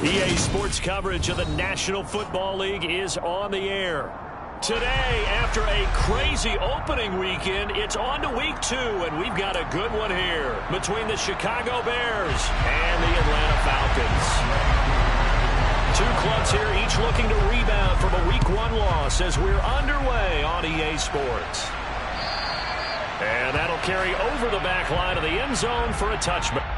EA Sports coverage of the National Football League is on the air. Today, after a crazy opening weekend, it's on to week 2, and we've got a good one here between the Chicago Bears and the Atlanta Falcons. Two clubs here, each looking to rebound from a week 1 loss as we're underway on EA Sports. And that'll carry over the back line of the end zone for a touchback.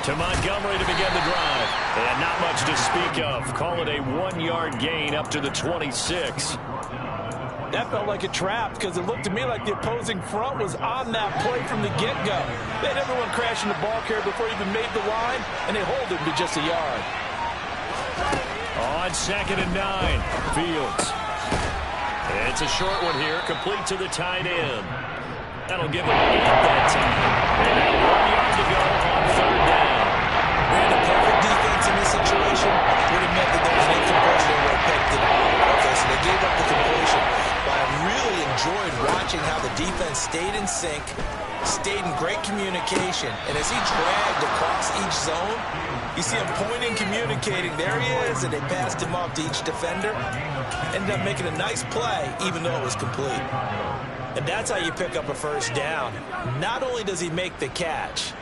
To Montgomery to begin the drive. And not much to speak of. Call it a 1-yard gain up to the 26. That felt like a trap because it looked to me like the opposing front was on that play from the get-go. They had everyone crashing the ball carrier before he even made the line, and they hold him to just a yard. On 2nd and 9, Fields. It's a short one here, complete to the tight end. That'll give him 8 that time. And 1 yard to go on 3rd down. And a perfect defense in this situation would have meant that there was an incompletion and would have picked it off. Okay, so they gave up the completion. But I really enjoyed watching how the defense stayed in sync, stayed in great communication. And as he dragged across each zone, you see him pointing, communicating. There he is, and they passed him off to each defender. Ended up making a nice play, even though it was complete. And that's how you pick up a 1st down. Not only does he make the catch,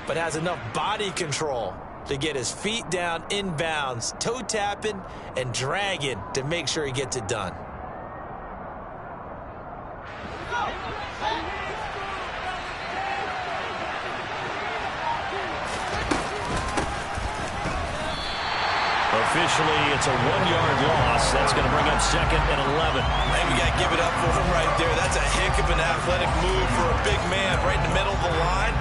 but has enough body control to get his feet down inbounds, toe tapping and dragging to make sure he gets it done. Officially, it's a 1-yard loss. That's going to bring up 2nd and 11. And we got to give it up for him right there. That's a heck of an athletic move for a big man right in the middle of the line.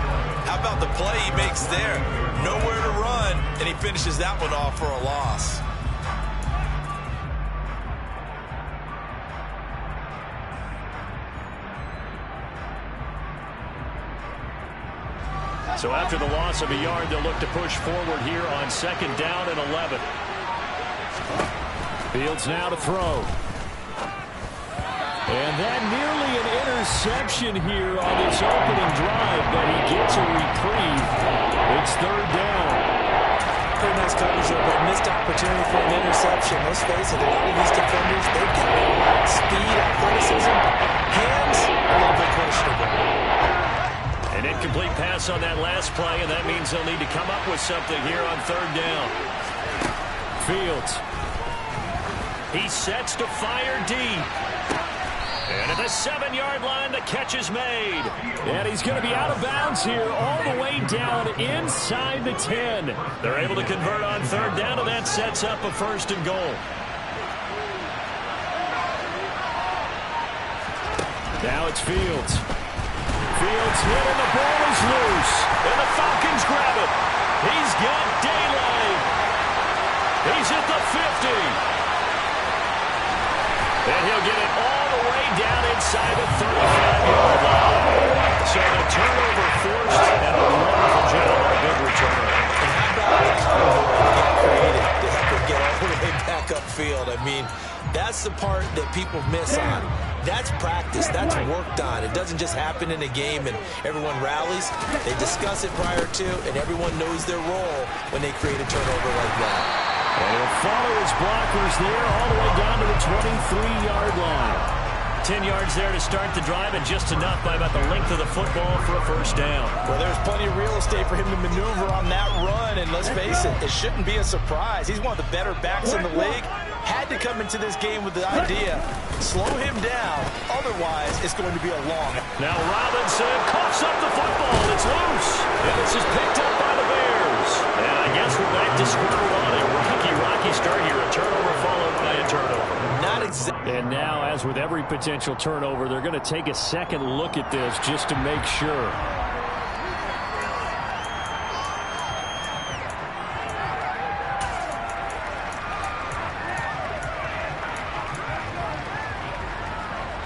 How about the play he makes there? Nowhere to run, and he finishes that one off for a loss. So after the loss of a yard, they'll look to push forward here on 2nd down and 11. Fields now to throw. And that nearly an interception here on this opening drive, but he gets a reprieve. It's 3rd down. Pretty nice coverage there, but missed opportunity for an interception. Let's face it, a lot of these defenders, they've got speed, athleticism, hands, a little bit questionable. An incomplete pass on that last play, and that means they'll need to come up with something here on 3rd down. Fields. He sets to fire deep. And at the 7-yard line, the catch is made. And he's going to be out of bounds here all the way down inside the 10. They're able to convert on 3rd down, and that sets up a 1st and goal. Now it's Fields. Fields hit, and the ball is loose. And the Falcons grab it. He's got daylight. He's at the 50. And he'll get it all the way down inside the 35-yard line. So the turnover forced and a wonderful job on a good return. And how about the convoy that got created to help him get all the way back upfield? I mean, that's the part that people miss on. That's practice. That's worked on. It doesn't just happen in a game and everyone rallies. They discuss it prior to, and everyone knows their role when they create a turnover like that. And he'll follow his blockers there all the way down to the 23-yard line. 10 yards there to start the drive, and just enough by about the length of the football for a first down. Well, there's plenty of real estate for him to maneuver on that run, and let's face it, it shouldn't be a surprise. He's one of the better backs in the league. Had to come into this game with the idea, slow him down, otherwise it's going to be a long. Now Robinson coughs up the football. It's loose, and this is picked up by the Bears. And I guess we're back to square one. A rocky start here. A turnover followed by a turnover. Not exactly. And now, as with every potential turnover, they're going to take a second look at this just to make sure.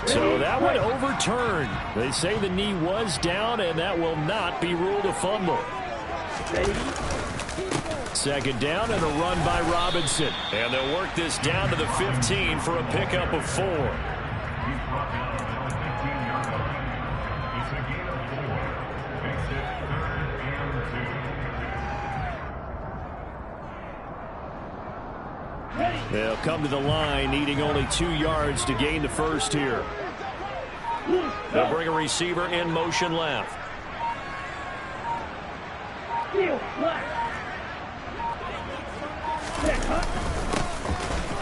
So that one overturned. They say the knee was down, and that will not be ruled a fumble. Second down and a run by Robinson. And they'll work this down to the 15 for a pickup of 4. They'll come to the line, needing only 2 yards to gain the first here. They'll bring a receiver in motion left.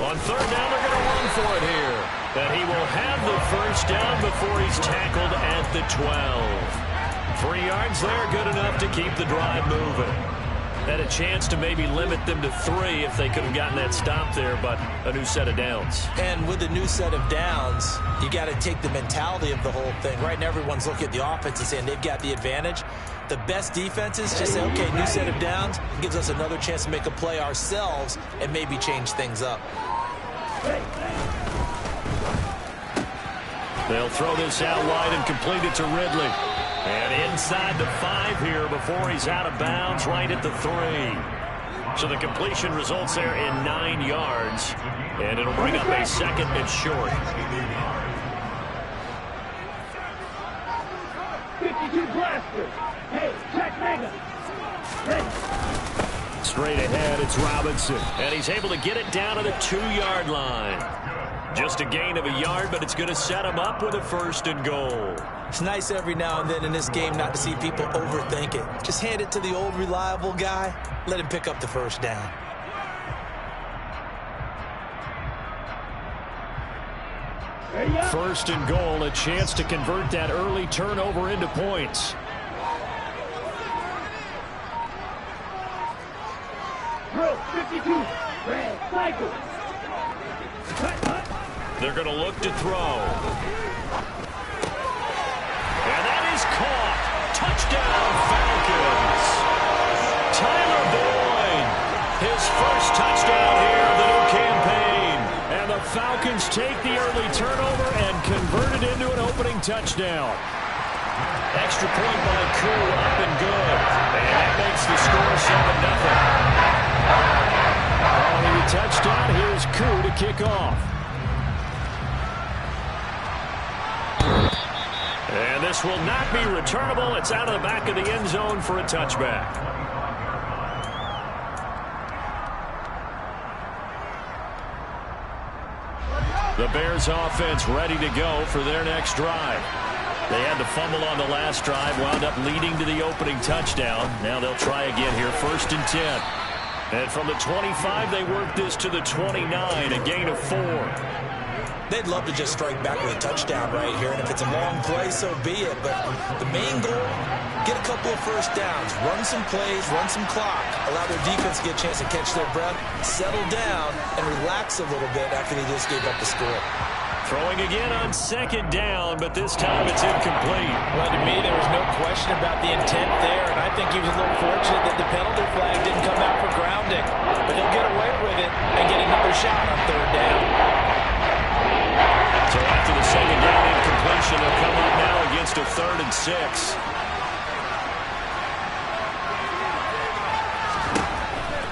On third down, they're going to run for it here. And he will have the first down before he's tackled at the 12. 3 yards there, good enough to keep the drive moving. Had a chance to maybe limit them to 3 if they could have gotten that stop there, but a new set of downs. And with a new set of downs, you got to take the mentality of the whole thing. Right now, everyone's looking at the offense and saying they've got the advantage. The best defenses just say, okay, new set of downs gives us another chance to make a play ourselves and maybe change things up. They'll throw this out wide and complete it to Ridley. And inside the 5 here before he's out of bounds, right at the 3. So the completion results there in 9 yards. And it'll bring up a second and short. 52 blasters. Hey, check mega. Straight ahead, it's Robinson. And he's able to get it down to the 2-yard line. Just a gain of a yard, but it's going to set him up with a first and goal. It's nice every now and then in this game not to see people overthink it. Just hand it to the old reliable guy. Let him pick up the first down. First and goal, a chance to convert that early turnover into points. Bro, 52. Red cycle. They're going to look to throw. And that is caught. Touchdown, Falcons. Tyler Boyd, his first touchdown here of the new campaign. And the Falcons take the early turnover and convert it into an opening touchdown. Extra point by Koo, up and good. And that makes the score 7-0. Following the touchdown, here's Koo to kick off. And this will not be returnable. It's out of the back of the end zone for a touchback. The Bears offense ready to go for their next drive. They had to fumble on the last drive, wound up leading to the opening touchdown. Now they'll try again here, 1st and 10. And from the 25, they work this to the 29, a gain of 4. They'd love to just strike back with a touchdown right here, and if it's a long play, so be it. But the main goal, get a couple of first downs, run some plays, run some clock, allow their defense to get a chance to catch their breath, settle down, and relax a little bit after they just gave up the score. Throwing again on 2nd down, but this time it's incomplete. Well, to me, there was no question about the intent there, and I think he was a little fortunate that the penalty flag didn't come out for grounding. But he'll get away with it and get another shot on 3rd down. possession. They'll come up now against a 3rd and 6.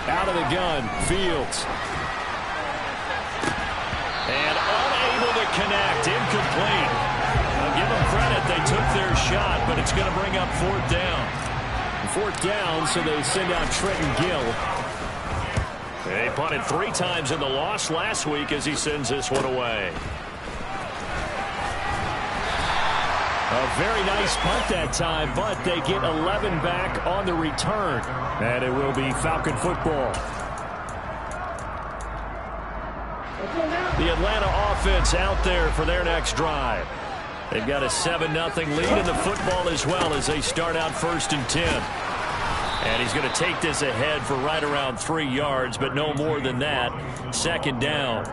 Out of the gun, Fields. And unable to connect, incomplete. I'll give them credit, they took their shot, but it's going to bring up 4th down. 4th down, so they send out Trenton Gill. They punted 3 times in the loss last week as he sends this one away. A very nice punt that time, but they get 11 back on the return. And it will be Falcon football. The Atlanta offense out there for their next drive. They've got a 7-0 lead in the football as well as they start out 1st and 10. And he's going to take this ahead for right around 3 yards, but no more than that. 2nd down.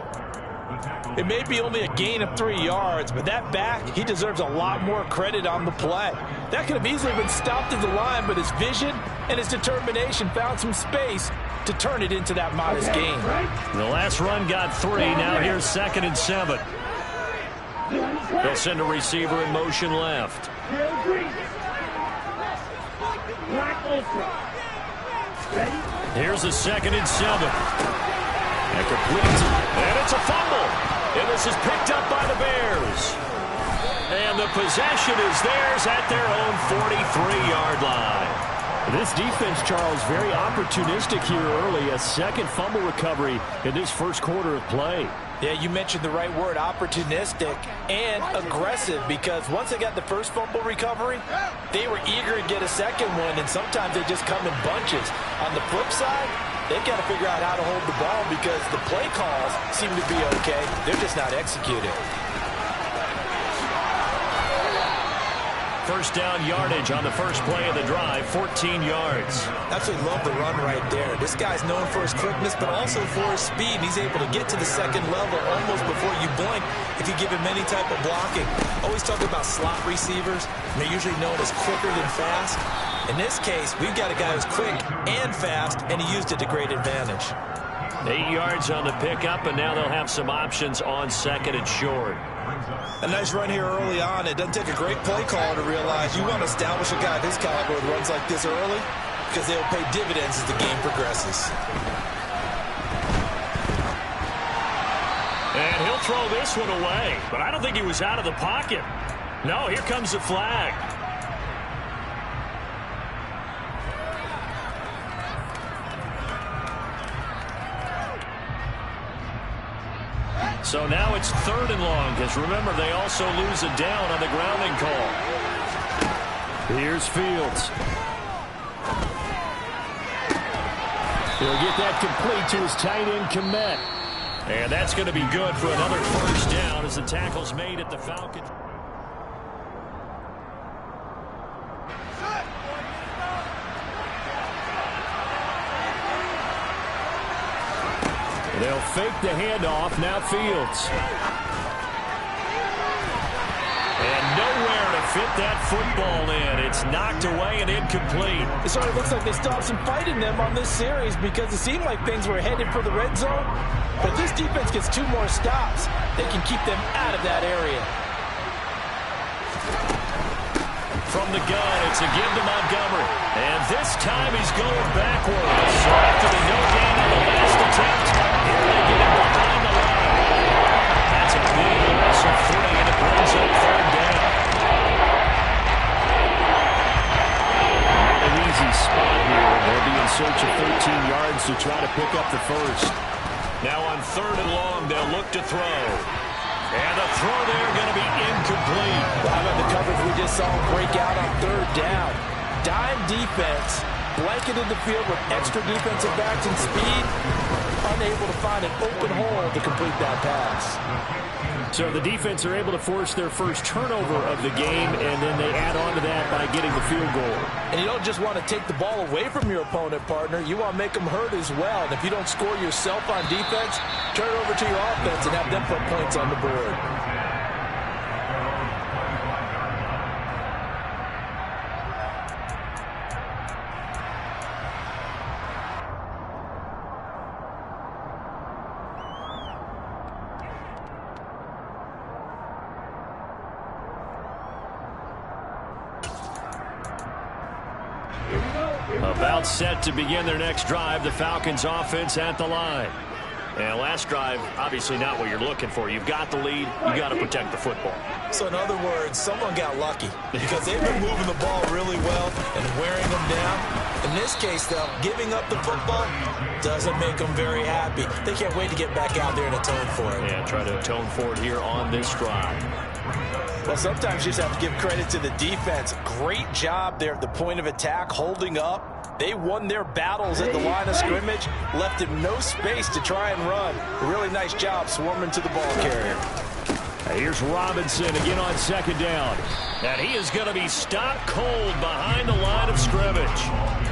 It may be only a gain of 3 yards, but that back, he deserves a lot more credit on the play. That could have easily been stopped at the line, but his vision and his determination found some space to turn it into that modest gain. The last run got 3. Now here's 2nd and 7. They'll send a receiver in motion left. Here's a 2nd and 7. And complete. And it's a fumble. And this is picked up by the Bears. And the possession is theirs at their own 43-yard line. This defense, Charles, very opportunistic here early. A 2nd fumble recovery in this 1st quarter of play. Yeah, you mentioned the right word, opportunistic and aggressive, because once they got the 1st fumble recovery, they were eager to get a 2nd one, and sometimes they just come in bunches. On the flip side, they've got to figure out how to hold the ball because the play calls seem to be okay. They're just not executing. 1st down yardage on the first play of the drive, 14 yards. Absolutely love the run right there. This guy's known for his quickness, but also for his speed. He's able to get to the 2nd level almost before you blink if you give him any type of blocking. Always talk about slot receivers. They're usually known as quicker than fast. In this case, we've got a guy who's quick and fast, and he used it to great advantage. 8 yards on the pickup, and now they'll have some options on 2nd and short. A nice run here early on. It doesn't take a great play caller to realize you want to establish a guy of his caliber with runs like this early because they'll pay dividends as the game progresses. And he'll throw this one away, but I don't think he was out of the pocket. No, here comes the flag. So now it's 3rd and long, because remember, they also lose a down on the grounding call. Here's Fields. He'll get that complete to his tight end, Komet. And that's going to be good for another 1st down as the tackle's made at the Falcons. They'll fake the handoff. Now Fields. And nowhere to fit that football in. It's knocked away and incomplete. It sort of looks like they still have some fight in them on this series because it seemed like things were headed for the red zone. But if this defense gets 2 more stops, they can keep them out of that area. From the gun, it's a give to Montgomery. And this time he's going backwards. So after the no gain on the last attempt, here they get him behind the line. That's a big loss of 3, and it brings up 3rd down. Not an easy spot here. They'll be in search of 13 yards to try to pick up the 1st. Now on 3rd and long, they'll look to throw. And the throw there going to be incomplete. Well, how about the coverage we just saw break out on 3rd down? Dime defense, blanketed the field with extra defensive backs and speed, unable to find an open hole to complete that pass. So the defense are able to force their 1st turnover of the game, and then they add on to that by getting the field goal. And you don't just want to take the ball away from your opponent, partner. You want to make them hurt as well. And if you don't score yourself on defense, turn it over to your offense and have them put points on the board. About set to begin their next drive. The Falcons offense at the line. And last drive, obviously not what you're looking for. You've got the lead. You got to protect the football. So in other words, someone got lucky because they've been moving the ball really well and wearing them down. In this case, though, giving up the football doesn't make them very happy. They can't wait to get back out there and atone for it. Yeah, try to atone for it here on this drive. Well, sometimes you just have to give credit to the defense. Great job there at the point of attack, holding up. They won their battles at the line of scrimmage, left him no space to try and run. A really nice job swarming to the ball carrier. Here's Robinson again on second down. And he is going to be stopped cold behind the line of scrimmage.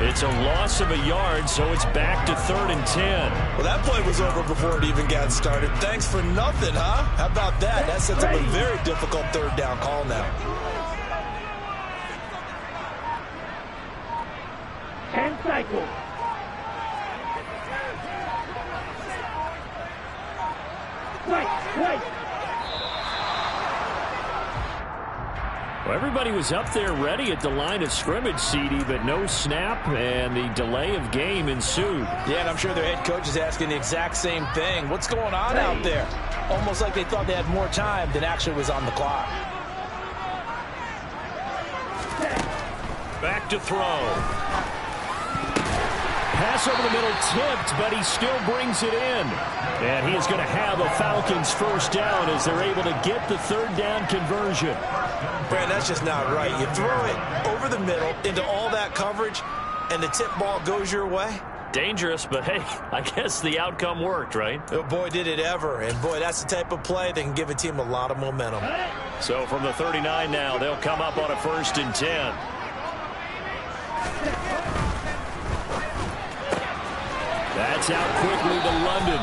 It's a loss of a yard, so it's back to 3rd and 10. Well, that play was over before it even got started. Thanks for nothing, huh? How about that? That sets up a very difficult 3rd down call now. 10 cycles. Right. Well, everybody was up there ready at the line of scrimmage, CD, but no snap, and the delay of game ensued. Yeah, and I'm sure their head coach is asking the exact same thing. What's going on out there? Almost like they thought they had more time than actually was on the clock. Back to throw. Pass over the middle tipped, but he still brings it in. And he is going to have a Falcons first down as they're able to get the 3rd down conversion. Brad, that's just not right. You throw it over the middle into all that coverage, and the tip ball goes your way. Dangerous, but hey, I guess the outcome worked, right? Oh, boy, did it ever. And, boy, that's the type of play that can give a team a lot of momentum. So from the 39 now, they'll come up on a 1st and 10. That's out quickly to London.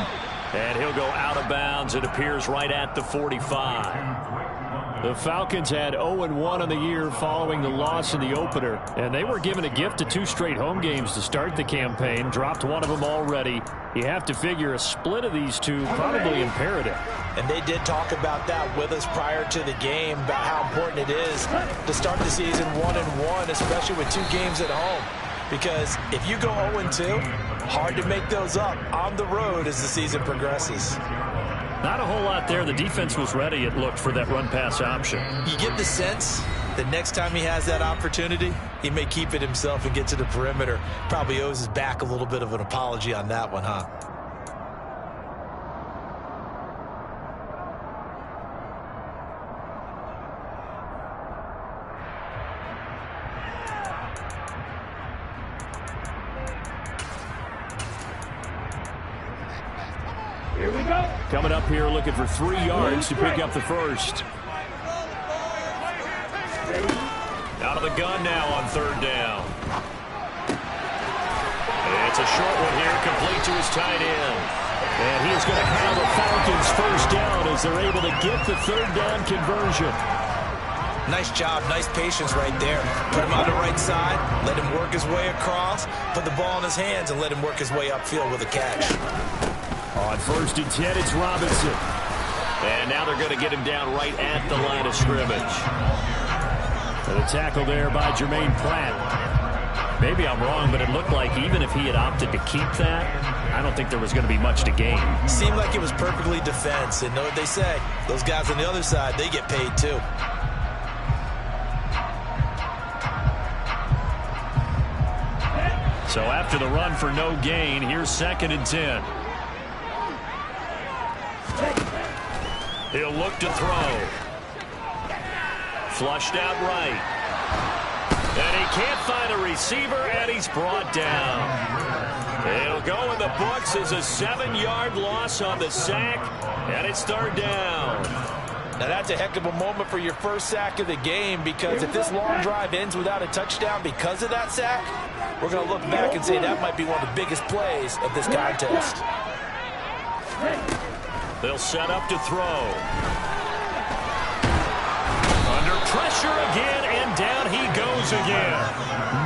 And he'll go out of bounds. It appears right at the 45. The Falcons had 0-1 on the year following the loss in the opener. And they were given a gift of 2 straight home games to start the campaign. Dropped one of them already. You have to figure a split of these two probably imperative. And they did talk about that with us prior to the game, about how important it is to start the season 1-1, especially with 2 games at home. Because if you go 0-2, hard to make those up on the road as the season progresses. Not a whole lot there. The defense was ready, it looked, for that run-pass option. You get the sense that next time he has that opportunity, he may keep it himself and get to the perimeter. Probably owes his back a little bit of an apology on that one, huh? Here we go. Coming up here looking for 3 yards to pick up the first. Out of the gun now on 3rd down. It's a short one here, complete to his tight end. And he is going to have a Falcons first down as they're able to get the 3rd down conversion. Nice job, nice patience right there. Put him on the right side, let him work his way across, put the ball in his hands, and let him work his way upfield with a catch. On 1st and 10, it's Robinson. And now they're going to get him down right at the line of scrimmage. And a tackle there by Jermaine Pratt. Maybe I'm wrong, but it looked like even if he had opted to keep that, I don't think there was going to be much to gain. Seemed like it was perfectly defense. And know what they say, those guys on the other side, they get paid too. So after the run for no gain, here's 2nd and 10. He'll look to throw. Flushed out right. And he can't find a receiver, and he's brought down. It'll go in the books as a 7-yard loss on the sack, and it's 3rd down. Now that's a heck of a moment for your first sack of the game, because if this long drive ends without a touchdown because of that sack, we're going to look back and say that might be one of the biggest plays of this contest. They'll set up to throw. Under pressure again, and down he goes again.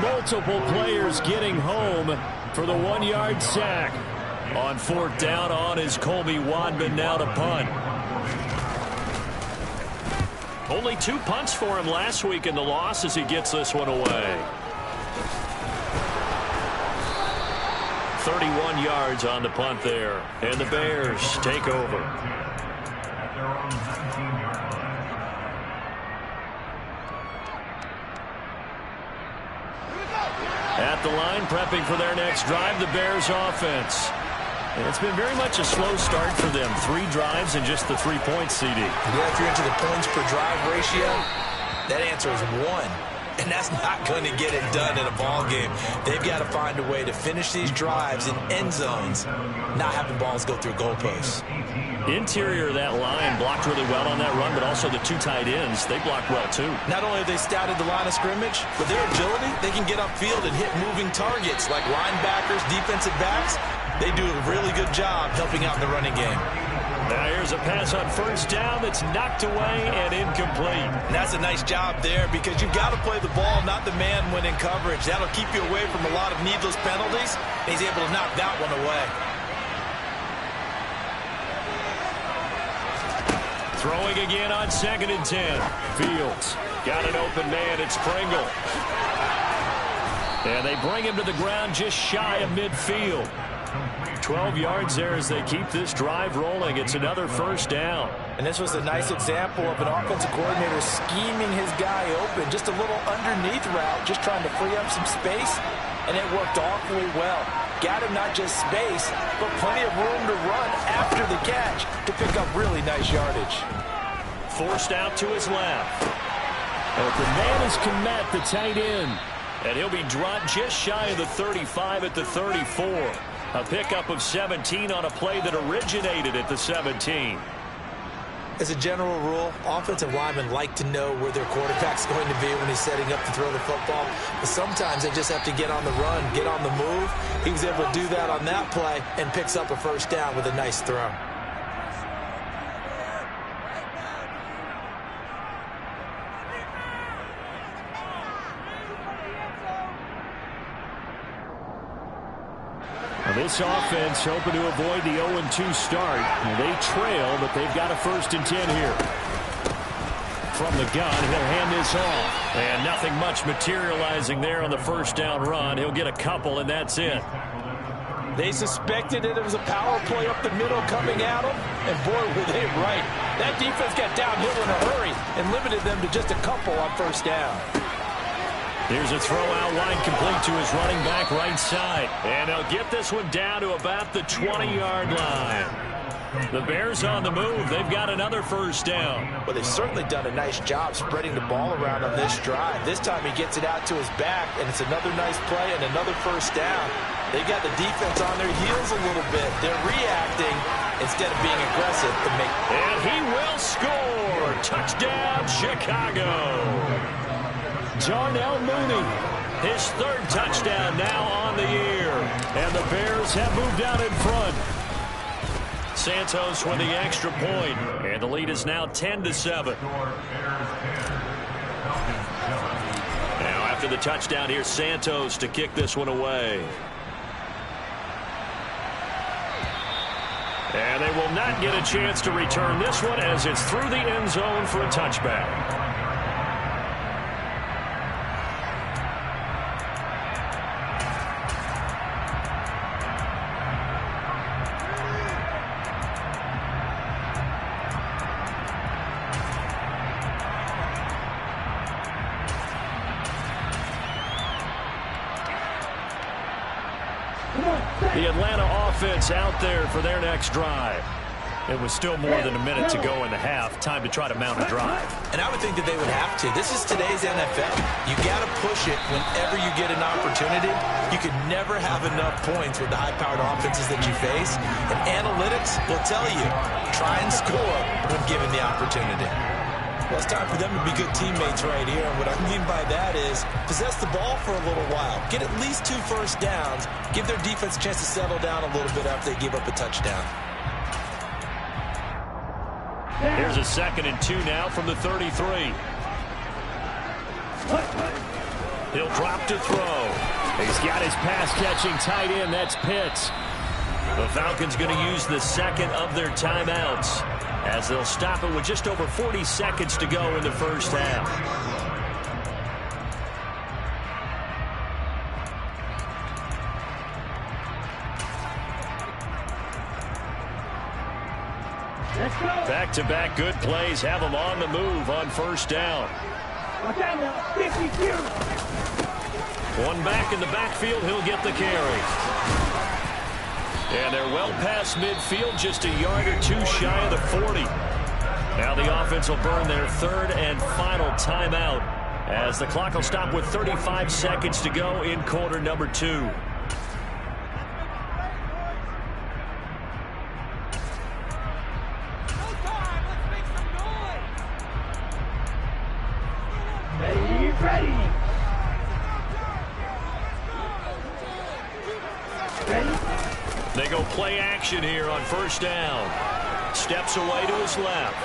Multiple players getting home for the 1-yard sack. On 4th down on is Colby Wadman now to punt. Only 2 punts for him last week in the loss as he gets this one away. 31 yards on the punt there. And the Bears take over. At the line, prepping for their next drive, the Bears offense. And it's been very much a slow start for them. 3 drives and just the 3 points, CD. Yeah, if you're into the points per drive ratio, that answer is 1. And that's not going to get it done in a ball game. They've got to find a way to finish these drives in end zones, not having balls go through goalposts. Interior of that line blocked really well on that run, but also the 2 tight ends, they blocked well too. Not only have they scouted the line of scrimmage, but their agility, they can get upfield and hit moving targets like linebackers, defensive backs. They do a really good job helping out in the running game. Now here's a pass on first down that's knocked away and incomplete. And that's a nice job there because you've got to play the ball, not the man when in coverage. That'll keep you away from a lot of needless penalties. He's able to knock that one away. Throwing again on 2nd and 10. Fields got an open man. It's Pringle. And they bring him to the ground just shy of midfield. 12 yards there as they keep this drive rolling. It's another first down. And this was a nice example of an offensive coordinator scheming his guy open. Just a little underneath route, just trying to free up some space. And it worked awfully well. Got him not just space, but plenty of room to run after the catch to pick up really nice yardage. Forced out to his left. Open man is Kmet, the tight end. And he'll be dropped just shy of the 35 at the 34. A pickup of 17 on a play that originated at the 17. As a general rule, offensive linemen like to know where their quarterback's going to be when he's setting up to throw the football. But sometimes they just have to get on the run, get on the move. He was able to do that on that play and picks up a first down with a nice throw. This offense hoping to avoid the 0-2 start. They trail, but they've got a 1st and 10 here. From the gun, he'll hand this off. And nothing much materializing there on the first down run. He'll get a couple, and that's it. They suspected that it was a power play up the middle coming at them, and boy, were they right. That defense got downhill in a hurry and limited them to just a couple on first down. Here's a throw out wide complete to his running back right side. And they'll get this one down to about the 20-yard line. The Bears on the move. They've got another first down. Well, they've certainly done a nice job spreading the ball around on this drive. This time he gets it out to his back, and it's another nice play and another first down. They got the defense on their heels a little bit. They're reacting instead of being aggressive. And he will score. Touchdown, Chicago. Darnell Mooney, his 3rd touchdown now on the year. And the Bears have moved out in front. Santos with the extra point. And the lead is now 10-7. Now after the touchdown, here's Santos to kick this one away. And they will not get a chance to return this one as it's through the end zone for a touchback. The Atlanta offense out there for their next drive. It was still more than a minute to go in the half. Time to try to mount a drive. And I would think that they would have to. This is today's NFL. You got to push it whenever you get an opportunity. You could never have enough points with the high-powered offenses that you face. And analytics will tell you, try and score when given the opportunity. Well, it's time for them to be good teammates right here. And what I mean by that is possess the ball for a little while. Get at least 2 first downs. Give their defense a chance to settle down a little bit after they give up a touchdown. Here's a 2nd and 2 now from the 33. He'll drop to throw. He's got his pass-catching tight end. That's Pitts. The Falcons going to use the 2nd of their timeouts as they'll stop it with just over 40 seconds to go in the first half. Let's go. Back-to-back good plays have him on the move on first down. Watch out now. 52. One back in the backfield, he'll get the carry. And they're well past midfield, just a yard or two shy of the 40. Now the offense will burn their third and final timeout as the clock will stop with 35 seconds to go in quarter number 2. Ready. They go play action here on first down. Steps away to his left.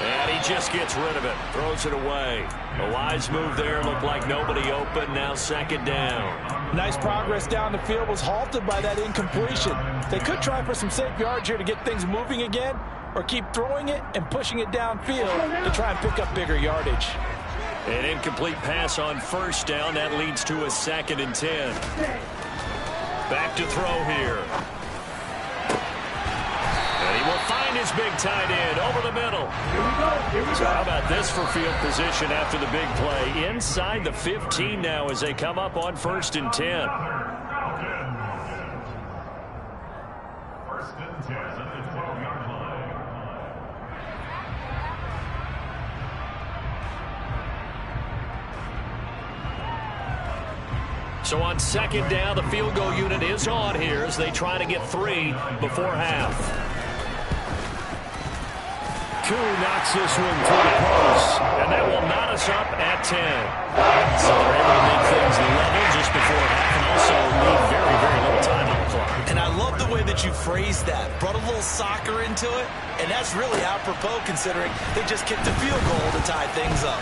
And he just gets rid of it. Throws it away. A wise move there. Looked like nobody open. Now second down. Nice progress down the field was halted by that incompletion. They could try for some safe yards here to get things moving again, or keep throwing it and pushing it downfield to try and pick up bigger yardage. An incomplete pass on first down. That leads to a 2nd and 10. Back to throw here. And he will find his big tight end over the middle. Here we go. So how about this for field position after the big play? Inside the 15 now as they come up on 1st and 10. First and 10 at the 12-yard line. So on second down, the field goal unit is on here as they try to get 3 before half. Koo knocks this one to the post, and that will knot us up at 10. So they're able to make things level just before half and also leave very, very little time on the clock. And I love the way that you phrased that. Brought a little soccer into it, and that's really apropos considering they just kicked a field goal to tie things up.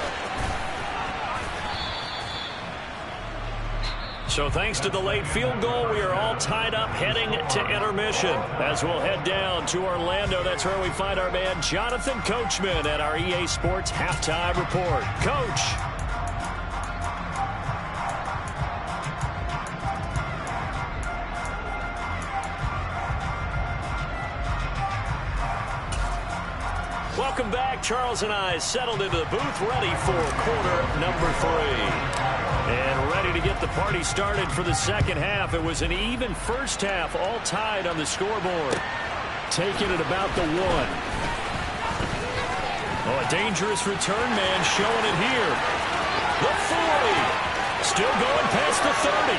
So thanks to the late field goal, we are all tied up heading to intermission. As we'll head down to Orlando, that's where we find our man Jonathan Coachman at our EA Sports Halftime Report. Coach. Welcome back. Charles and I settled into the booth, ready for quarter number 3. And ready to get the party started for the second half. It was an even first half, all tied on the scoreboard. Taking it about the 1. Oh, a dangerous return man showing it here. The 40. Still going past the 30.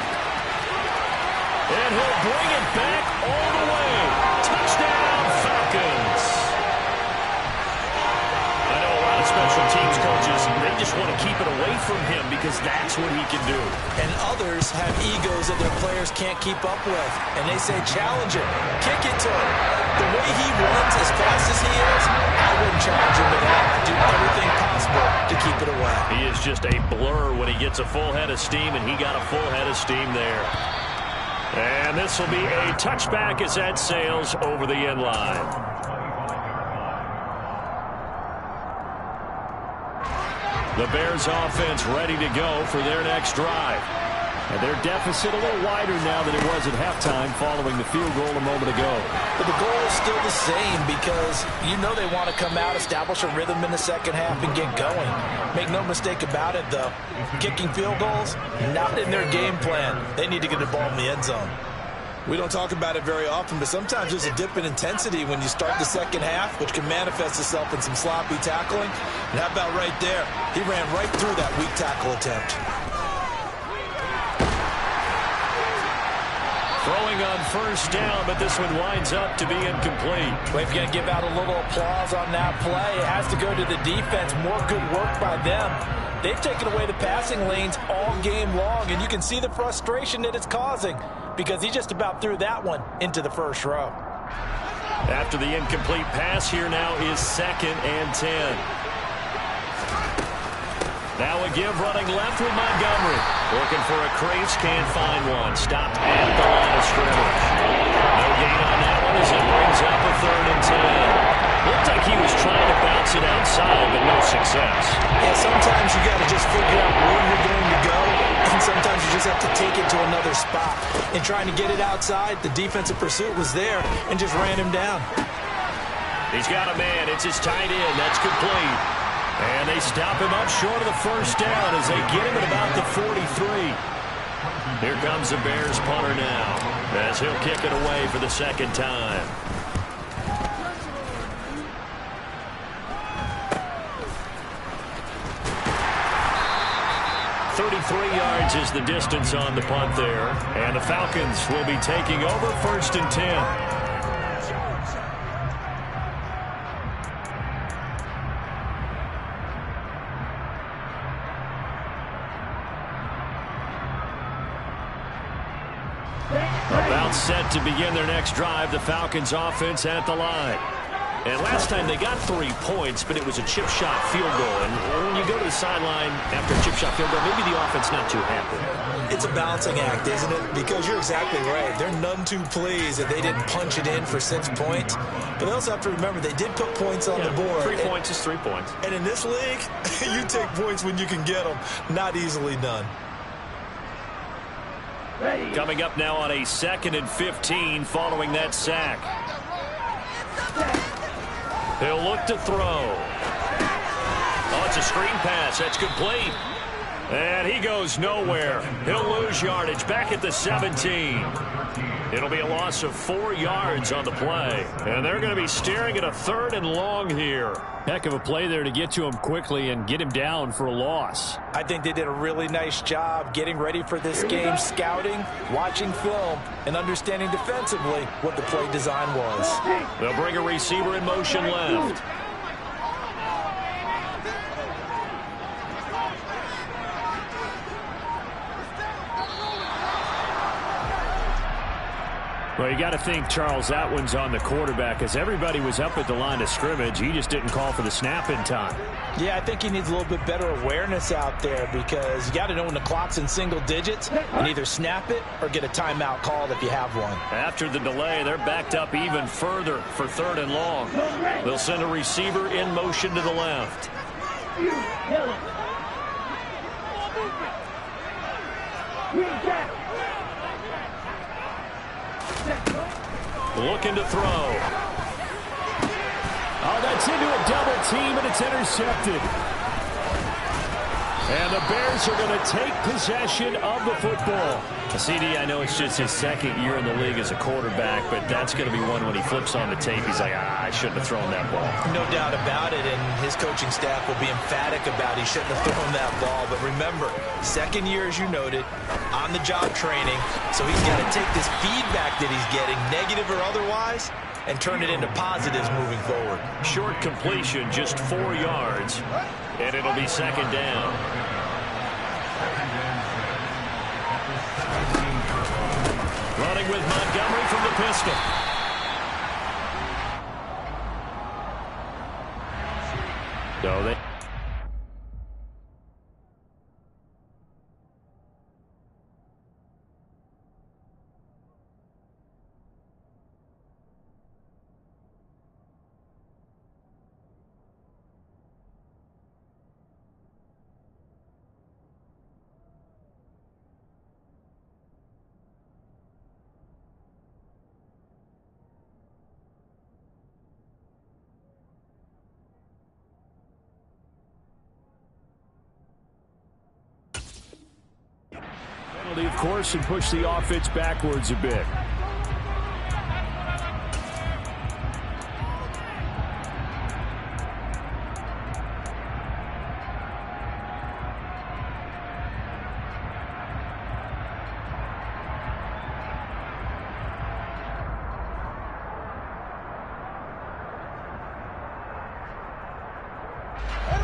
And he'll bring it back all the way. Touchdown, Falcons. I know a lot of special teams coaches, they just want to keep it away from him because that's what he can do. And others have egos that their players can't keep up with. And they say, challenge it. Kick it to him. The way he runs as fast as he is, I wouldn't challenge him at all. I'd do everything possible to keep it away. He is just a blur when he gets a full head of steam, and he got a full head of steam there. And this will be a touchback as that sails over the end line. The Bears offense ready to go for their next drive. And their deficit a little wider now than it was at halftime following the field goal a moment ago. But the goal is still the same because you know they want to come out, establish a rhythm in the second half, and get going. Make no mistake about it, though. Kicking field goals, not in their game plan. They need to get the ball in the end zone. We don't talk about it very often, but sometimes there's a dip in intensity when you start the second half, which can manifest itself in some sloppy tackling. And how about right there? He ran right through that weak tackle attempt. Throwing on first down, but this one winds up to be incomplete. Well, if you're going to give out a little applause on that play, it has to go to the defense. More good work by them. They've taken away the passing lanes all game long, and you can see the frustration that it's causing because he just about threw that one into the first row. After the incomplete pass, here now is 2nd and 10. Now a give running left with Montgomery. Looking for a crease, can't find one. Stopped at the line of scrimmage. No gain on that one as it brings up a 3rd and 10. Looked like he was trying to bounce it outside, but no success. Yeah, sometimes you got to just figure out where you're going to go, and sometimes you just have to take it to another spot. In trying to get it outside, the defensive pursuit was there and just ran him down. He's got a man. It's his tight end. That's complete. And they stop him up short of the first down as they get him at about the 43. Here comes the Bears punter now as he'll kick it away for the second time. Yards is the distance on the punt there. And the Falcons will be taking over 1st and 10. About set to begin their next drive, the Falcons offense at the line. And last time they got 3 points, but it was a chip shot field goal. And when you go to the sideline after a chip shot field goal, maybe the offense not too happy. It's a balancing act, isn't it? Because you're exactly right. They're none too pleased that they didn't punch it in for 6 points. But they also have to remember they did put points on the board. 3 points is 3 points. And in this league, you take points when you can get them. Not easily done. Coming up now on a 2nd and 15 following that sack. He'll look to throw. Oh, it's a screen pass. That's complete. And he goes nowhere. He'll lose yardage back at the 17. It'll be a loss of 4 yards on the play. And they're going to be staring at a 3rd and long here. Heck of a play there to get to him quickly and get him down for a loss. I think they did a really nice job getting ready for this game, scouting, watching film, and understanding defensively what the play design was. They'll bring a receiver in motion left. Well, you got to think, Charles, that one's on the quarterback as everybody was up at the line of scrimmage. He just didn't call for the snap in time. Yeah, I think he needs a little bit better awareness out there because you got to know when the clock's in single digits and either snap it or get a timeout called if you have one. After the delay, they're backed up even further for 3rd and long. They'll send a receiver in motion to the left. Looking to throw. Oh, that's into a double team, and it's intercepted. And the Bears are going to take possession of the football. CD, I know it's just his 2nd year in the league as a quarterback, but that's going to be one when he flips on the tape. He's like, I shouldn't have thrown that ball. No doubt about it, and his coaching staff will be emphatic about he shouldn't have thrown that ball. But remember, 2nd year, as you noted, on-the-job training, so he's got to take this feedback that he's getting, negative or otherwise, and turn it into positives moving forward. Short completion, just 4 yards, and it'll be 2nd down. Running with Montgomery from the pistol. So they... of course, and push the offense backwards a bit.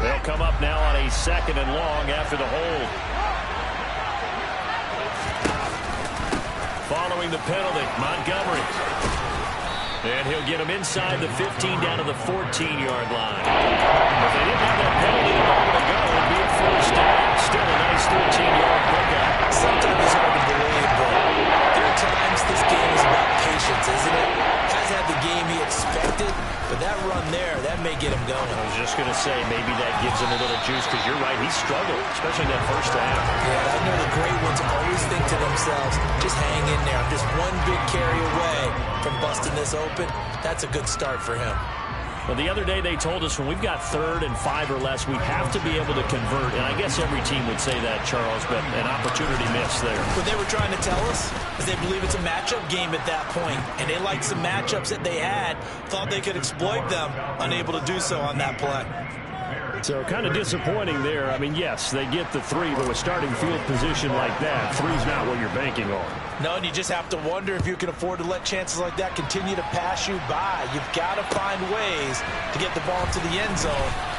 They'll come up now on a 2nd and long after the hold. Following the penalty, Montgomery. And he'll get him inside the 15 down to the 14-yard line. If they didn't have that penalty a moment ago, it would be a 1st down. Still a nice 13-yard pickup. Sometimes it's hard to believe, but there are times this game is about patience, isn't it? Hasn't had the game he expected, but that run there, that may get him going. I was just going to say, maybe that gives him a little juice, because you're right, he struggled, especially in that first half. Yeah, I know the great ones always think to themselves, just hang in there. I'm just one big carry away from busting this open. That's a good start for him. Well, the other day they told us when we've got 3rd and 5 or less, we have to be able to convert. And I guess every team would say that, Charles, but an opportunity missed there. What they were trying to tell us is they believe it's a matchup game at that point, and they liked some matchups that they had, thought they could exploit them, unable to do so on that play. So kind of disappointing there. I mean, yes, they get the 3, but with starting field position like that, 3's not what you're banking on. No, and you just have to wonder if you can afford to let chances like that continue to pass you by. You've got to find ways to get the ball into the end zone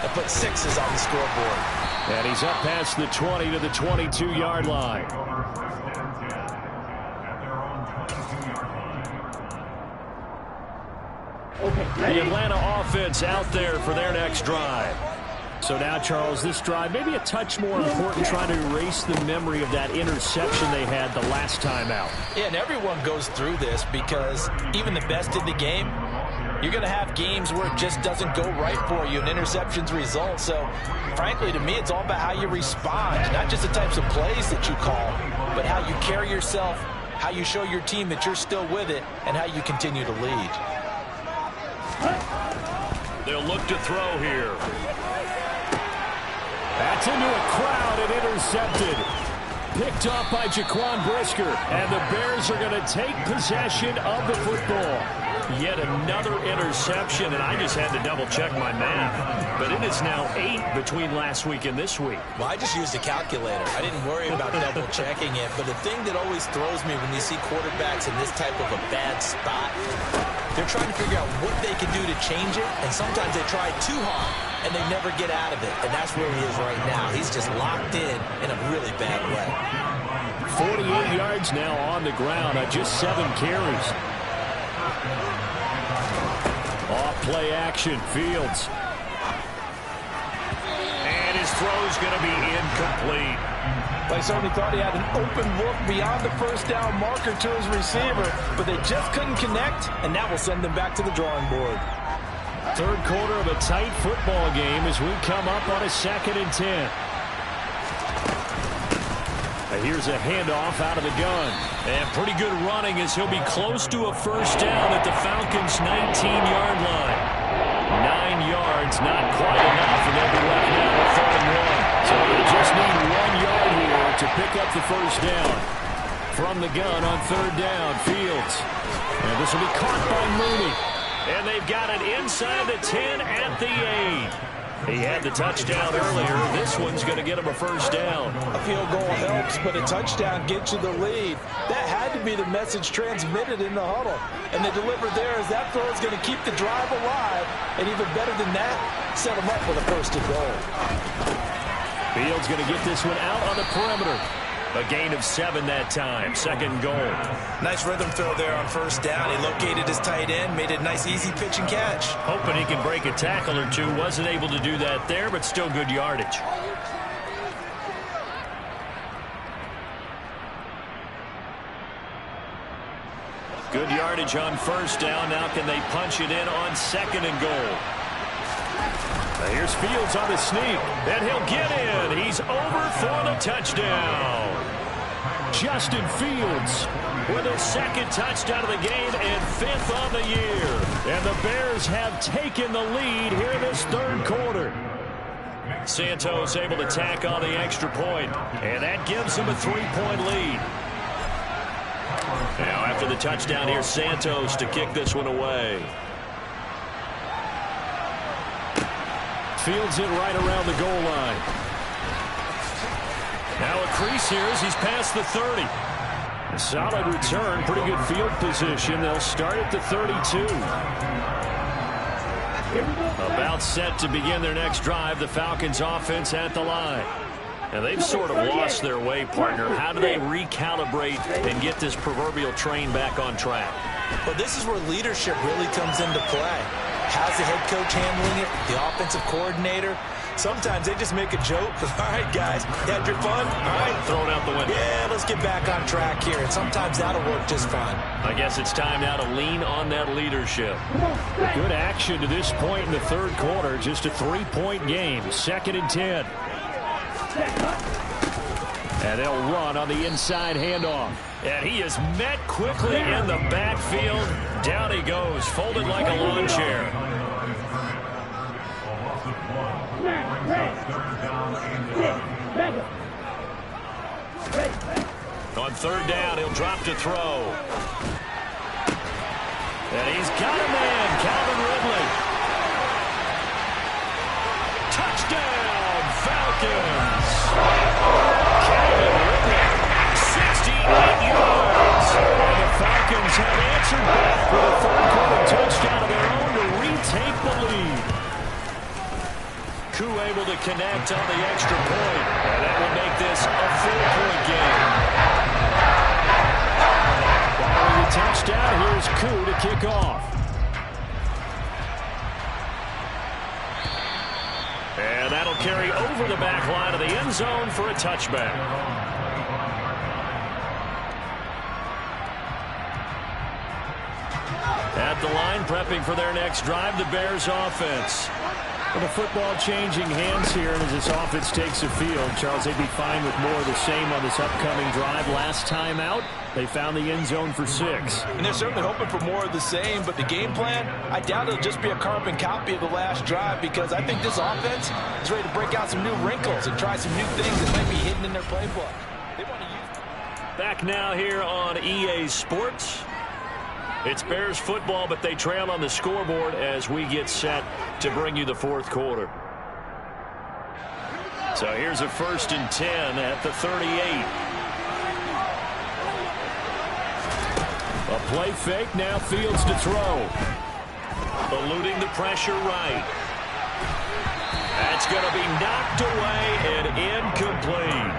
and put 6s on the scoreboard. And he's up past the 20 to the 22-yard line. The Atlanta offense out there for their next drive. So now, Charles, this drive maybe a touch more important, trying to erase the memory of that interception they had the last time out. Yeah, and everyone goes through this because even the best in the game, you're going to have games where it just doesn't go right for you and interceptions result. So, frankly, to me, it's all about how you respond, not just the types of plays that you call, but how you carry yourself, how you show your team that you're still with it, and how you continue to lead. They'll look to throw here. That's into a crowd and intercepted. Picked off by Jaquan Brisker. And the Bears are going to take possession of the football. Yet another interception, and I just had to double-check my math. But it is now 8 between last week and this week. Well, I just used a calculator. I didn't worry about double-checking it. But the thing that always throws me when you see quarterbacks in this type of a bad spot, they're trying to figure out what they can do to change it, and sometimes they try too hard, and they never get out of it. And that's where he is right now. He's just locked in a really bad way. 48 yards now on the ground on just 7 carries. Off play action, Fields. And his throw's going to be incomplete. They certainly thought he had an open look beyond the first down marker to his receiver, but they just couldn't connect, and that will send them back to the drawing board. 3rd quarter of a tight football game as we come up on a 2nd and 10. Here's a handoff out of the gun. And pretty good running as he'll be close to a first down at the Falcons' 19-yard line. 9 yards, not quite enough, and they'll be left now with 3rd and 1. So they just need 1 yard here to pick up the first down. From the gun on 3rd down, Fields. And this will be caught by Mooney. And they've got it inside the 10 at the 8. He had the touchdown earlier. This one's going to get him a first down. A field goal helps, but a touchdown gets you the lead. That had to be the message transmitted in the huddle. And they delivered there as that throw is going to keep the drive alive. And even better than that, set them up with a first and goal. Fields going to get this one out on the perimeter. A gain of 7 that time. 2nd goal. Nice rhythm throw there on first down. He located his tight end, made it a nice easy pitch and catch. Hoping he can break a tackle or two. Wasn't able to do that there, but still good yardage. Good yardage on first down. Now can they punch it in on 2nd and goal? Here's Fields on the sneak, and he'll get in. He's over for the touchdown. Justin Fields with his 2nd touchdown of the game and 5th on the year. And the Bears have taken the lead here in this 3rd quarter. Santos able to tack on the extra point, and that gives him a 3-point lead. Now after the touchdown, here's Santos to kick this one away. Fields it right around the goal line. Now a crease here as he's past the 30. A solid return, pretty good field position. They'll start at the 32. About set to begin their next drive, the Falcons offense at the line. And they've sort of lost their way, partner. How do they recalibrate and get this proverbial train back on track? Well, this is where leadership really comes into play. How's the head coach handling it? The offensive coordinator? Sometimes they just make a joke. All right, guys, you had your fun? All right. Throw it out the window. Yeah, let's get back on track here. And sometimes that'll work just fine. I guess it's time now to lean on that leadership. Good action to this point in the 3rd quarter. Just a 3-point game. 2nd and 10. And they'll run on the inside handoff. And he is met quickly in the backfield. Down he goes, folded like a lawn chair. On third down, he'll drop to throw. And he's got a man, Calvin Ridley. Touchdown, Falcons. Calvin Ridley, 68 yards. And the Falcons have answered back with a third-quarter touchdown of their own to retake the lead. Koo able to connect on the extra point, and that will make this a 4-point game. Following the touchdown, here's Koo to kick off. And that'll carry over the back line of the end zone for a touchback. At the line, prepping for their next drive, the Bears offense. With the football changing hands here, and as this offense takes the field, Charles, they'd be fine with more of the same on this upcoming drive. Last time out, they found the end zone for 6. And they're certainly hoping for more of the same, but the game plan, I doubt it'll just be a carbon copy of the last drive, because I think this offense is ready to break out some new wrinkles and try some new things that might be hidden in their playbook. They want to use. Back now here on EA Sports. It's Bears football, but they trail on the scoreboard as we get set to bring you the fourth quarter. So here's a 1st and 10 at the 38. A play fake, now Fields to throw. Eluding the pressure right. That's going to be knocked away and incomplete.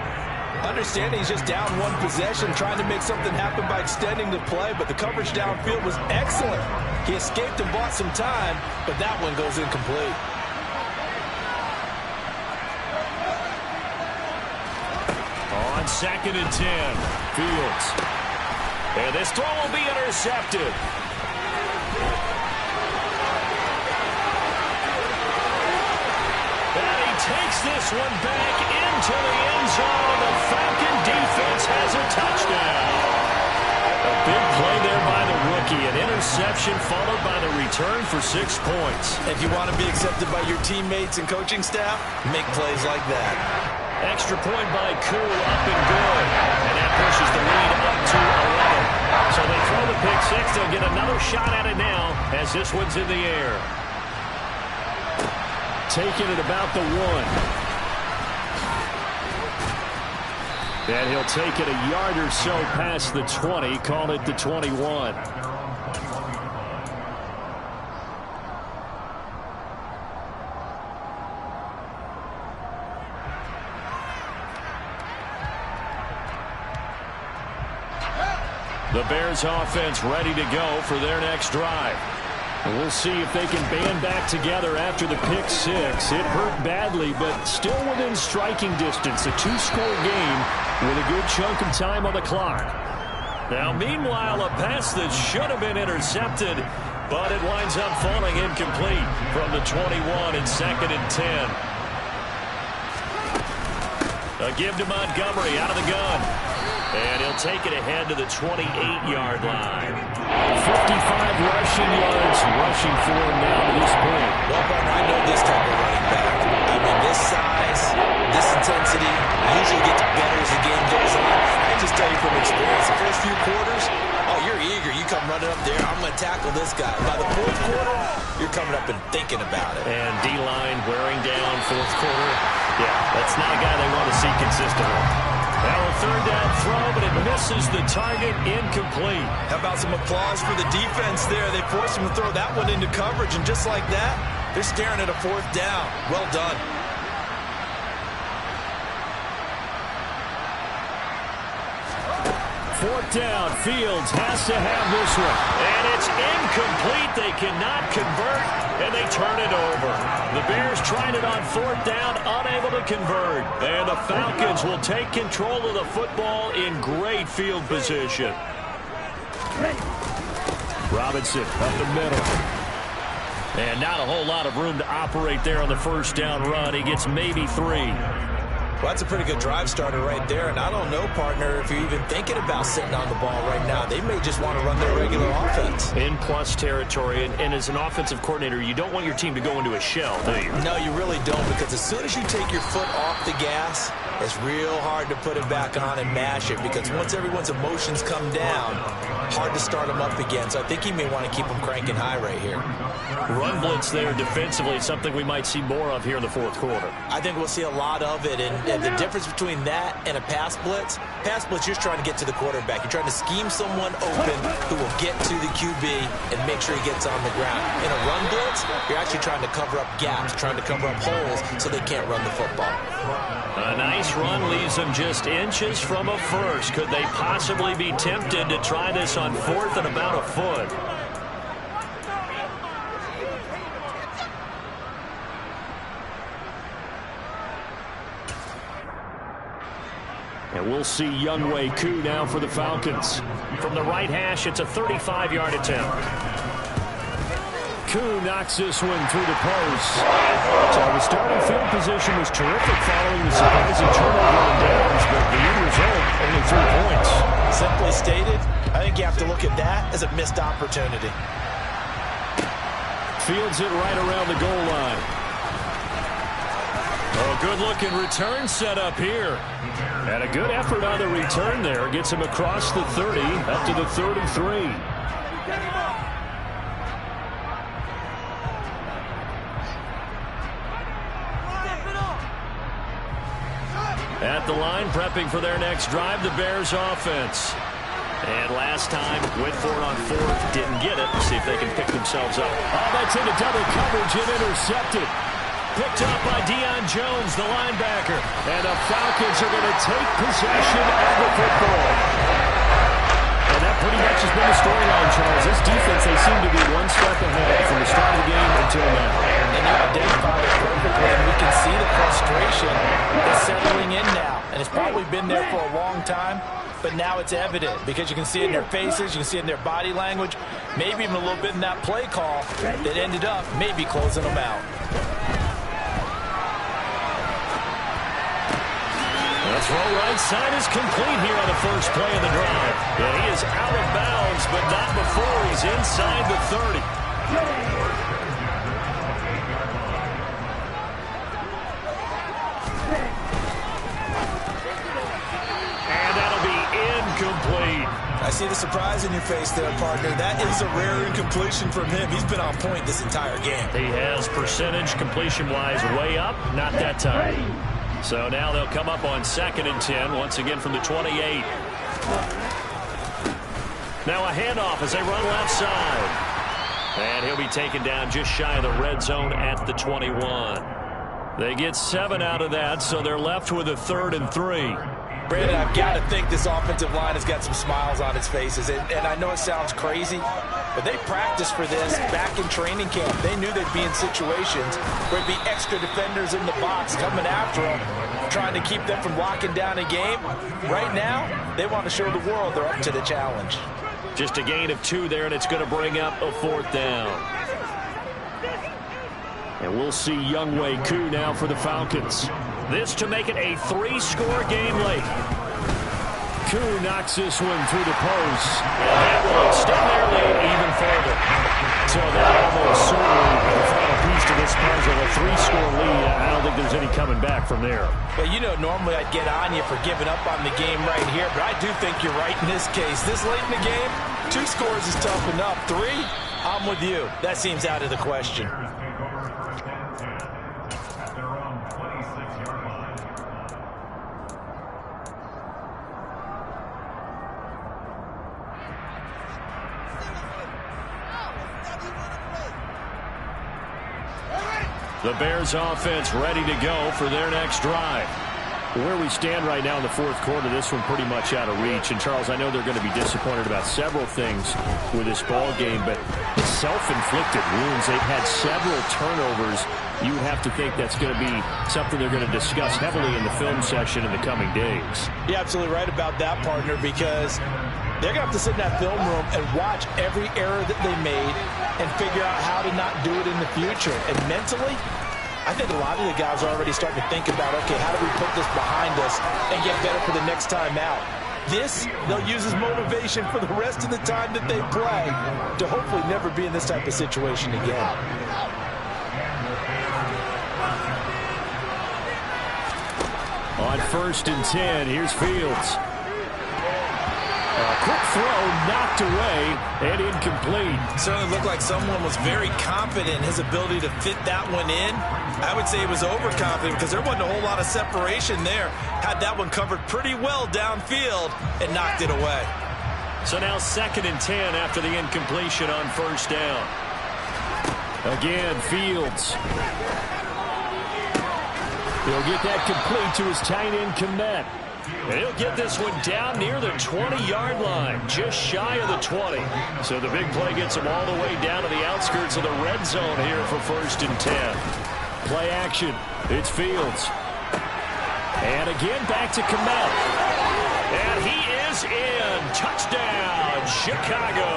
Understanding he's just down one possession, trying to make something happen by extending the play, but the coverage downfield was excellent. He escaped and bought some time, but that one goes incomplete. On 2nd and 10, Fields. And this throw will be intercepted. And he takes this one back into the end zone. The Falcon defense has a touchdown. A big play there by the rookie. An interception followed by the return for 6 points. If you want to be accepted by your teammates and coaching staff, make plays like that. Extra point by Koo, up and good. And that pushes the lead up to 11. So they throw the pick 6. They'll get another shot at it now as this one's in the air. Taking it about the 1. And he'll take it a yard or so past the 20, call it the 21. The Bears offense ready to go for their next drive. And we'll see if they can band back together after the pick 6. It hurt badly, but still within striking distance. A 2-score game with a good chunk of time on the clock. Now, meanwhile, a pass that should have been intercepted, but it winds up falling incomplete from the 21 in 2nd and 10. A give to Montgomery out of the gun. And he'll take it ahead to the 28-yard line. 55 rushing yards, rushing for him now to this point. Well, partner, I know this type of running back. I mean, this size, this intensity, usually gets better as the game goes on. I can just tell you from experience, the first few quarters, oh, you're eager. You come running up there, I'm going to tackle this guy. By the fourth quarter, you're coming up and thinking about it. And D-line wearing down fourth quarter. Yeah, that's not a guy they want to see consistently. Now a 3rd down throw, but it misses the target, incomplete. How about some applause for the defense there? They forced him to throw that one into coverage, and just like that, they're staring at a 4th down. Well done. Fourth down, Fields has to have this one. And it's incomplete. They cannot convert, and they turn it over. The Bears tried it on 4th down, unable to convert. And the Falcons will take control of the football in great field position. Robinson up the middle. And not a whole lot of room to operate there on the 1st down run. He gets maybe 3. Well, that's a pretty good drive starter right there. And I don't know, partner, if you're even thinking about sitting on the ball right now. They may just want to run their regular offense. In plus territory. And as an offensive coordinator, you don't want your team to go into a shell, do you? No, you really don't, because as soon as you take your foot off the gas, it's real hard to put it back on and mash it, because once everyone's emotions come down, hard to start them up again. So I think he may want to keep them cranking high right here. Run blitz there defensively, something we might see more of here in the fourth quarter. I think we'll see a lot of it, and the difference between that and a pass blitz, you're trying to get to the quarterback. You're trying to scheme someone open who will get to the QB and make sure he gets on the ground. In a run blitz, you're actually trying to cover up gaps, trying to cover up holes so they can't run the football. A nice run leaves them just inches from a first. Could they possibly be tempted to try this on fourth and about a foot? And we'll see Younghoe Koo now for the Falcons. From the right hash, it's a 35-yard attempt. Koo knocks this one through the post. So the starting field position was terrific following the surprising turnover on downs, but the end result, only 3 points. Simply stated, I think you have to look at that as a missed opportunity. Fields it right around the goal line. Oh, good-looking return set up here. And a good effort on the return there. Gets him across the 30, up to the 33. At the line, prepping for their next drive, the Bears offense. And last time, went for it on fourth, didn't get it. See if they can pick themselves up. Oh, that's into double coverage and intercepted. Picked up by Deion Jones, the linebacker. And the Falcons are going to take possession of the football. And that pretty much has been the storyline, Charles. This defense, they seem to be one step ahead from the start of the game until now. And you identified it perfectly, and we can see the frustration that's settling in now. And it's probably been there for a long time, but now it's evident because you can see it in their faces, you can see it in their body language, maybe even a little bit in that play call that ended up maybe closing them out. The throw right side is complete here on the first play of the drive. And he is out of bounds, but not before he's inside the 30. And that'll be incomplete. I see the surprise in your face there, partner. That is a rare incompletion from him. He's been on point this entire game. He has percentage completion-wise way up, not that time. So now they'll come up on 2nd and 10, once again from the 28. Now a handoff as they run left side. And he'll be taken down just shy of the red zone at the 21. They get 7 out of that, so they're left with a 3rd and 3. Brandon, I've got to think this offensive line has got some smiles on its faces. And I know it sounds crazy, but they practiced for this back in training camp. They knew they'd be in situations where there'd be extra defenders in the box coming after them, trying to keep them from locking down a game. Right now, they want to show the world they're up to the challenge. Just a gain of 2 there, and it's going to bring up a 4th down. And we'll see Younghoe Koo now for the Falcons. This to make it a 3-score game late. Koo knocks this one through the post. And that will extend their lead even further. So that almost certainly the final piece to this puzzle. A 3-score lead. I don't think there's any coming back from there. Well, you know, normally I'd get on you for giving up on the game right here, but I do think you're right in this case. This late in the game, 2 scores is tough enough. 3, I'm with you. That seems out of the question. The Bears offense ready to go for their next drive. Where we stand right now in the fourth quarter, this one pretty much out of reach. And, Charles, I know they're going to be disappointed about several things with this ball game, but the self-inflicted wounds, they've had several turnovers. You would have to think that's going to be something they're going to discuss heavily in the film session in the coming days. You're absolutely right about that, partner, because they're going to have to sit in that film room and watch every error that they made and figure out how to not do it in the future. And mentally, I think a lot of the guys are already starting to think about, okay, how do we put this behind us and get better for the next time out? This, they'll use as motivation for the rest of the time that they play to hopefully never be in this type of situation again. On 1st and 10, here's Fields. A quick throw knocked away and incomplete. Certainly looked like someone was very confident in his ability to fit that one in. I would say he was overconfident because there wasn't a whole lot of separation there. Had that one covered pretty well downfield and knocked it away. So now 2nd and 10 after the incompletion on 1st down. Again, Fields. He'll get that complete to his tight end, Kmet. And he'll get this one down near the 20-yard line, just shy of the 20. So the big play gets him all the way down to the outskirts of the red zone here for 1st and 10. Play action. It's Fields. And again, back to Kmet. And he is in. Touchdown, Chicago.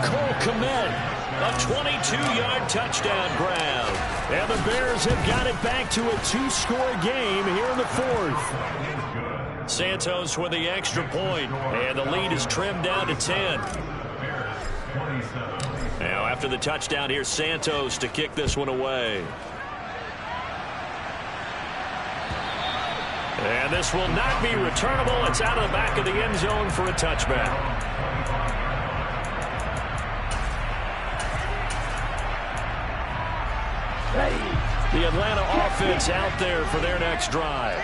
Cole Kmet. A 22-yard touchdown grab. And the Bears have got it back to a 2-score game here in the 4th. Santos with the extra point, and the lead is trimmed down to 10. Now after the touchdown, here's Santos to kick this one away. And this will not be returnable. It's out of the back of the end zone for a touchback. The Atlanta offense out there for their next drive.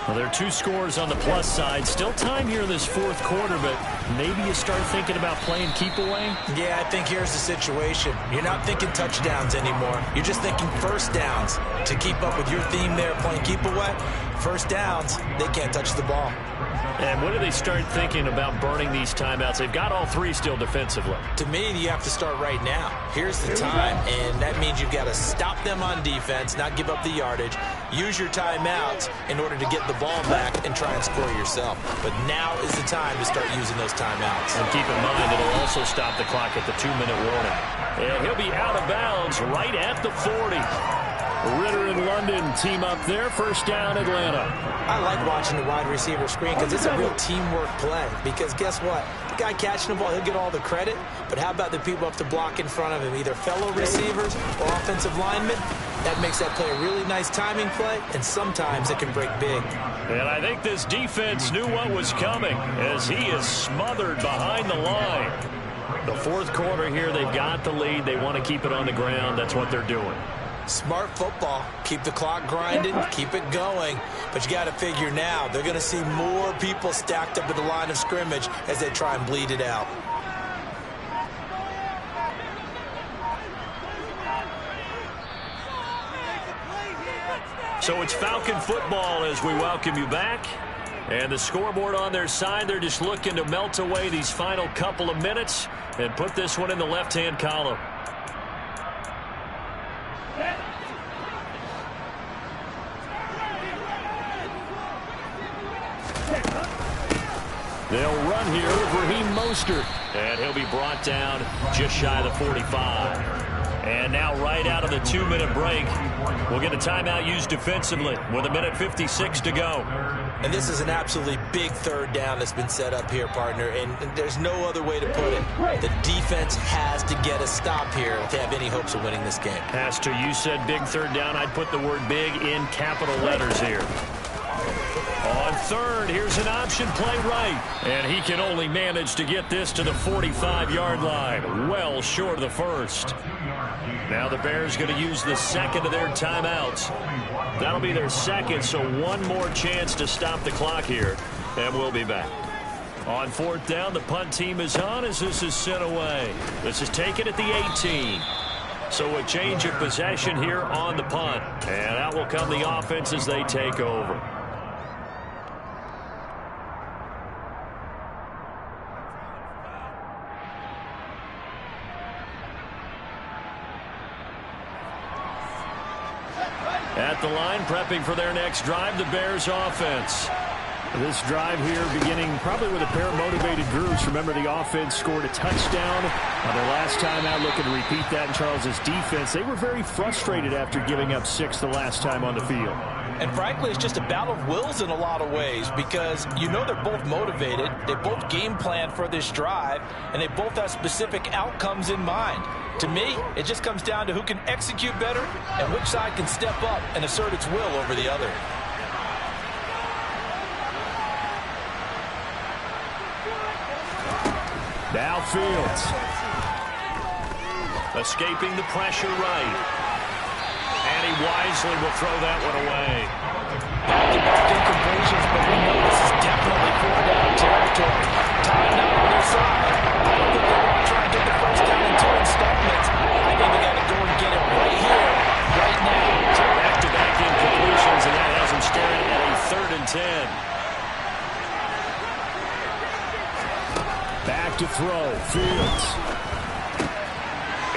Well, there are 2 scores on the plus side. Still time here in this 4th quarter, but maybe you start thinking about playing keep away? Yeah, I think here's the situation. You're not thinking touchdowns anymore. You're just thinking 1st downs. To keep up with your theme there, playing keep away, 1st downs, they can't touch the ball. And when do they start thinking about burning these timeouts? They've got all 3 still defensively. To me, you have to start right now. Here's the time, and that means you've got to stop them on defense, not give up the yardage, use your timeouts in order to get the ball back and try and score yourself. But now is the time to start using those timeouts. And keep in mind, it'll also stop the clock at the 2-minute warning. And he'll be out of bounds right at the 40. Ritter and London team up there. 1st down, Atlanta. I like watching the wide receiver screen because it's a real teamwork play. Because guess what? The guy catching the ball, he'll get all the credit. But how about the people up to block in front of him, either fellow receivers or offensive linemen? That makes that play a really nice timing play, and sometimes it can break big. And I think this defense knew what was coming as he is smothered behind the line. The 4th quarter here, they've got the lead. They want to keep it on the ground. That's what they're doing. Smart football. Keep the clock grinding, keep it going. But you got to figure now, they're going to see more people stacked up at the line of scrimmage as they try and bleed it out. So it's Falcon football as we welcome you back. And the scoreboard on their side, they're just looking to melt away these final couple of minutes and put this one in the left-hand column. They'll run here with Raheem Mostert, and he'll be brought down just shy of the 45. And now right out of the 2-minute break, we'll get a timeout used defensively with 1:56 to go. And this is an absolutely big 3rd down that's been set up here, partner, and there's no other way to put it. The defense has to get a stop here to have any hopes of winning this game. Has to. You said big 3rd down. I'd put the word big in capital letters here. On 3rd, here's an option play right. And he can only manage to get this to the 45-yard line. Well short of the 1st. Now the Bears going to use the 2nd of their timeouts. That'll be their 2nd, so one more chance to stop the clock here. And we'll be back. On 4th down, the punt team is on as this is sent away. This is taken at the 18. So a change of possession here on the punt. And out will come the offense as they take over. At the line, prepping for their next drive, the Bears offense. This drive here beginning probably with a pair of motivated groups. Remember, the offense scored a touchdown their last time out, looking to repeat that in Charles's defense. They were very frustrated after giving up 6 the last time on the field. And frankly, it's just a battle of wills in a lot of ways because you know they're both motivated. They both game plan for this drive, and they both have specific outcomes in mind. To me, it just comes down to who can execute better and which side can step up and assert its will over the other. Now Fields. Escaping the pressure right. And he wisely will throw that one away. Back-to-back incompletions, but we know this is definitely 4th down territory. Time now on their side. I don't think they want to try and get the first down in 2 installments. I think they got to go and get it right here, right now. So back-to-back incompletions, and that has him staring at a 3rd and 10. Back to throw, Fields.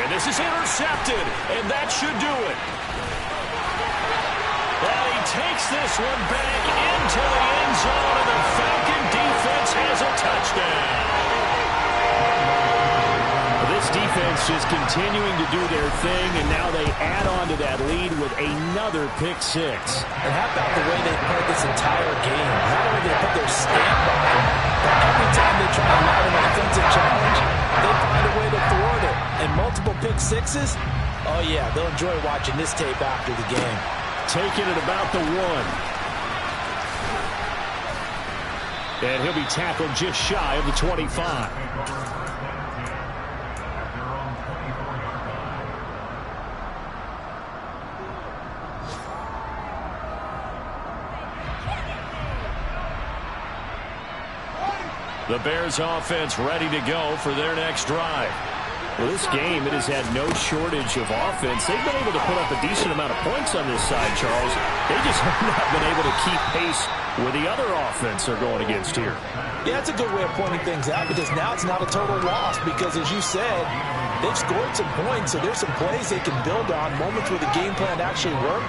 And this is intercepted, and that should do it. And he takes this one back into the end zone, and the Falcon defense has a touchdown. This defense just continuing to do their thing, and now they add on to that lead with another pick 6. And how about the way they played this entire game? Not only did they put their stamp on it, but every time they try to mount an offensive challenge, they find a way to thwart it. And multiple pick 6s, oh yeah, they'll enjoy watching this tape after the game. Taking it about the 1. And he'll be tackled just shy of the 25. The Bears offense ready to go for their next drive. Well, this game, it has had no shortage of offense. They've been able to put up a decent amount of points on this side, Charles. They just have not been able to keep pace with the other offense they're going against here. Yeah, that's a good way of pointing things out because now it's not a total loss because, as you said, they've scored some points, so there's some plays they can build on, moments where the game plan actually worked.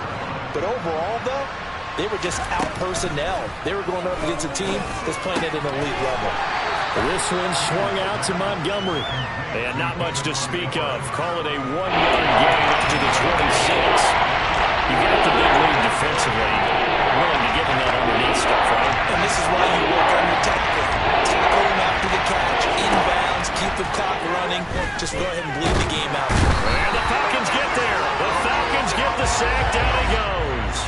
But overall, though, they were just out-personnel. They were going up against a team that's playing at an elite level. This one swung out to Montgomery. And not much to speak of. Call it a 1-yard gain up to the 26. You got the big lead defensively. Willing to get in that underneath stuff, right? And this is why you work on your tackle. Tackle him after the catch, inbounds, keep the clock running. Just go ahead and bleed the game out. And the Falcons get there. The Falcons get the sack. Down he goes.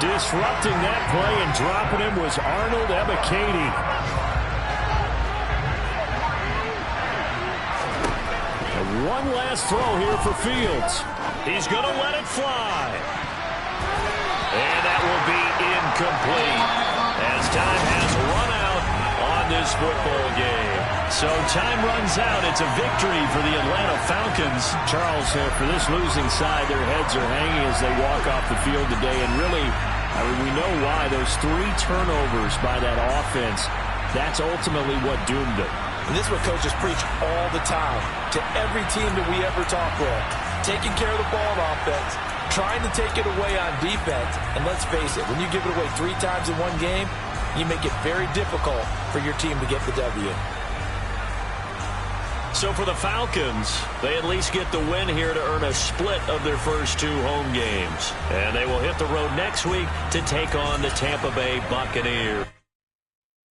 Disrupting that play and dropping him was Arnold Ebiketie. And one last throw here for Fields. He's going to let it fly. And that will be incomplete as time has run out on this football game. So time runs out. It's a victory for the Atlanta Falcons. Charles, for this losing side, their heads are hanging as they walk off the field today. And really, I mean, we know why. Those 3 turnovers by that offense, that's ultimately what doomed them. And this is what coaches preach all the time to every team that we ever talk with. Taking care of the ball on offense, trying to take it away on defense. And let's face it, when you give it away 3 times in one game, you make it very difficult for your team to get the W. So for the Falcons, they at least get the win here to earn a split of their first 2 home games. And they will hit the road next week to take on the Tampa Bay Buccaneers.